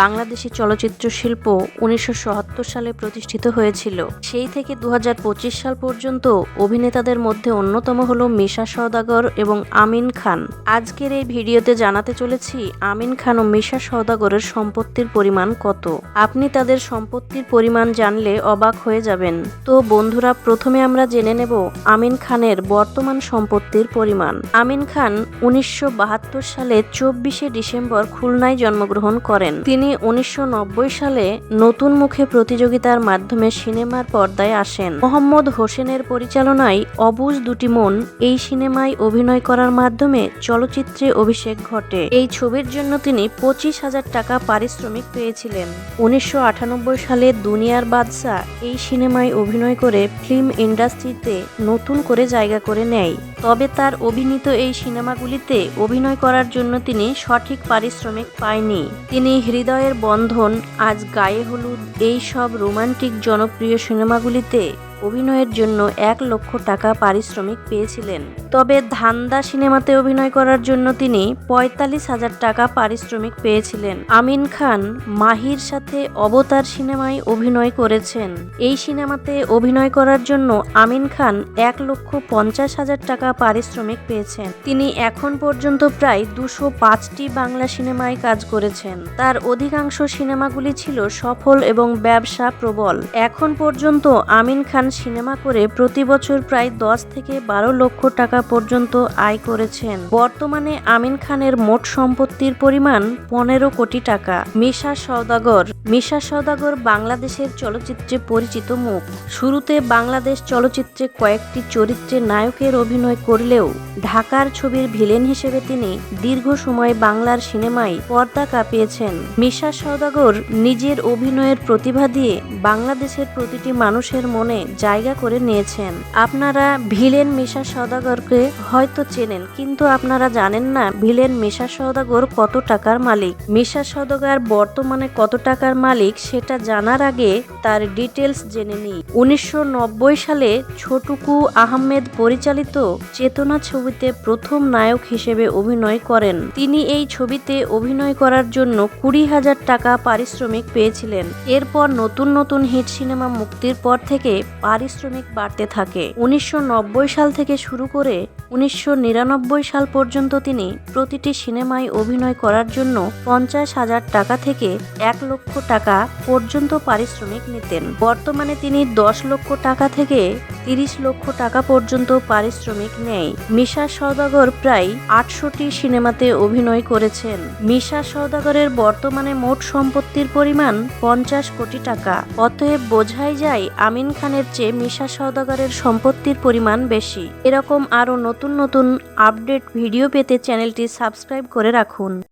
বাংলাদেশি চলচ্চিত্র শিল্প ১৯৭৭ সালে প্রতিষ্ঠিত হয়েছিল। সেই থেকে ২০২৫ সাল পর্যন্ত অভিনেতাদের মধ্যে অন্যতম হল মিশা সওদাগর এবং আমিন খান। আজকের এই ভিডিওতে জানাতে চলেছি আমিন খান ও মিশা সওদাগরের সম্পত্তির পরিমাণ কত। আপনি তাদের সম্পত্তির পরিমাণ জানলে অবাক হয়ে যাবেন। তো বন্ধুরা, প্রথমে আমরা জেনে নেব আমিন খানের বর্তমান সম্পত্তির পরিমাণ। আমিন খান ১৯৭২ সালে ২৪শে ডিসেম্বর খুলনায় জন্মগ্রহণ করেন। তিনি ১৯৯০ সালে নতুন মুখে প্রতিযোগিতার মাধ্যমে সিনেমার পর্দায় আসেন। মোহাম্মদ হোসেনের পরিচালনায় অবুঝ দুটি মন এই সিনেমায় অভিনয় করার মাধ্যমে চলচ্চিত্রে অভিষেক ঘটে। এই ছবির জন্য তিনি ২৫,০০০ টাকা পারিশ্রমিক পেয়েছিলেন। ১৯৯৮ সালে দুনিয়ার বাদশা এই সিনেমায় অভিনয় করে ফিল্ম ইন্ডাস্ট্রিতে নতুন করে জায়গা করে নেয়। তবে তার অভিনীত এই সিনেমাগুলিতে অভিনয় করার জন্য তিনি সঠিক পারিশ্রমিক পায়নি। তিনি হৃদয়ের বন্ধন, আজ গায়ে হলুদ এই সব রোমান্টিক জনপ্রিয় সিনেমাগুলিতে অভিনয়ের জন্য ১ লক্ষ টাকা পারিশ্রমিক পেয়েছিলেন। তবে ধান্দা সিনেমাতে অভিনয় করার জন্য তিনি ৪৫,০০০ টাকা পারিশ্রমিক পেয়েছিলেন। আমিন খান মাহির সাথে অবতার সিনেমায় অভিনয় করেছেন। এই সিনেমাতে অভিনয় করার জন্য আমিন খান ১,৫০,০০০ টাকা পারিশ্রমিক পেয়েছেন। তিনি এখন পর্যন্ত প্রায় ২০৫টি বাংলা সিনেমায় কাজ করেছেন। তার অধিকাংশ সিনেমাগুলি ছিল সফল এবং ব্যবসা প্রবল। এখন পর্যন্ত আমিন খান সিনেমা করে প্রতি বছর প্রায় ১০ থেকে ১২ লক্ষ টাকা পর্যন্ত আয় করেছেন। বর্তমানে আমিন খানের মোট সম্পত্তির পরিমাণ ১৫ কোটি টাকা। মিশা সওদাগর। মিশা সওদাগর বাংলাদেশের চলচ্চিত্রে পরিচিত মুখ। শুরুতে বাংলাদেশ চলচ্চিত্রে কয়েকটি চরিত্রে নায়কের অভিনয় করলেও ঢাকার ছবির ভিলেন হিসেবে তিনি দীর্ঘ সময় বাংলার সিনেমায় পর্দা কাঁপিয়েছেন। মিশা সওদাগর নিজের অভিনয়ের প্রতিভা দিয়ে বাংলাদেশের প্রতিটি মানুষের মনে জায়গা করে নিয়েছেন। আপনারা ভিলেন মিশা সওদাগরকে হয়তো চেনেন, কিন্তু আপনারা জানেন না ভিলেন মিশা সওদাগর কত টাকার মালিক। মিশা সওদাগর বর্তমানে কত টাকার মালিক সেটা জানার আগে তার ডিটেলস জেনে নিই। ১৯৯০ সালে ছোটকু আহমেদ পরিচালিত চেতনা ছবিতে প্রথম নায়ক হিসেবে অভিনয় করেন। তিনি এই ছবিতে অভিনয় করার জন্য ২০,০০০ টাকা পারিশ্রমিক পেয়েছিলেন। এরপর নতুন নতুন হিট সিনেমা মুক্তির পর থেকে পারিশ্রমিক বাড়তে থাকে। ১৯৯০ সাল থেকে শুরু করে ১৯৯৯ সাল পর্যন্ত তিনি প্রতিটি সিনেমায় অভিনয় করার জন্য ৫০,০০০ টাকা থেকে ১ লক্ষ টাকা পর্যন্ত পারিশ্রমিক নিতেন। বর্তমানে তিনি ১০ লক্ষ টাকা থেকে ৩০ লক্ষ টাকা পর্যন্ত পারিশ্রমিক নেয়। মিশা সওদাগর প্রায় ৮০০টি সিনেমাতে অভিনয় করেছেন। মিশা সওদাগরের বর্তমানে মোট সম্পত্তির পরিমাণ ৫০ কোটি টাকা। অতএব বোঝাই যায় আমিন খানের চেয়ে মিশা সওদাগরের সম্পত্তির পরিমাণ বেশি। এরকম আরও নতুন নতুন আপডেট ভিডিও পেতে চ্যানেলটি সাবস্ক্রাইব করে রাখুন।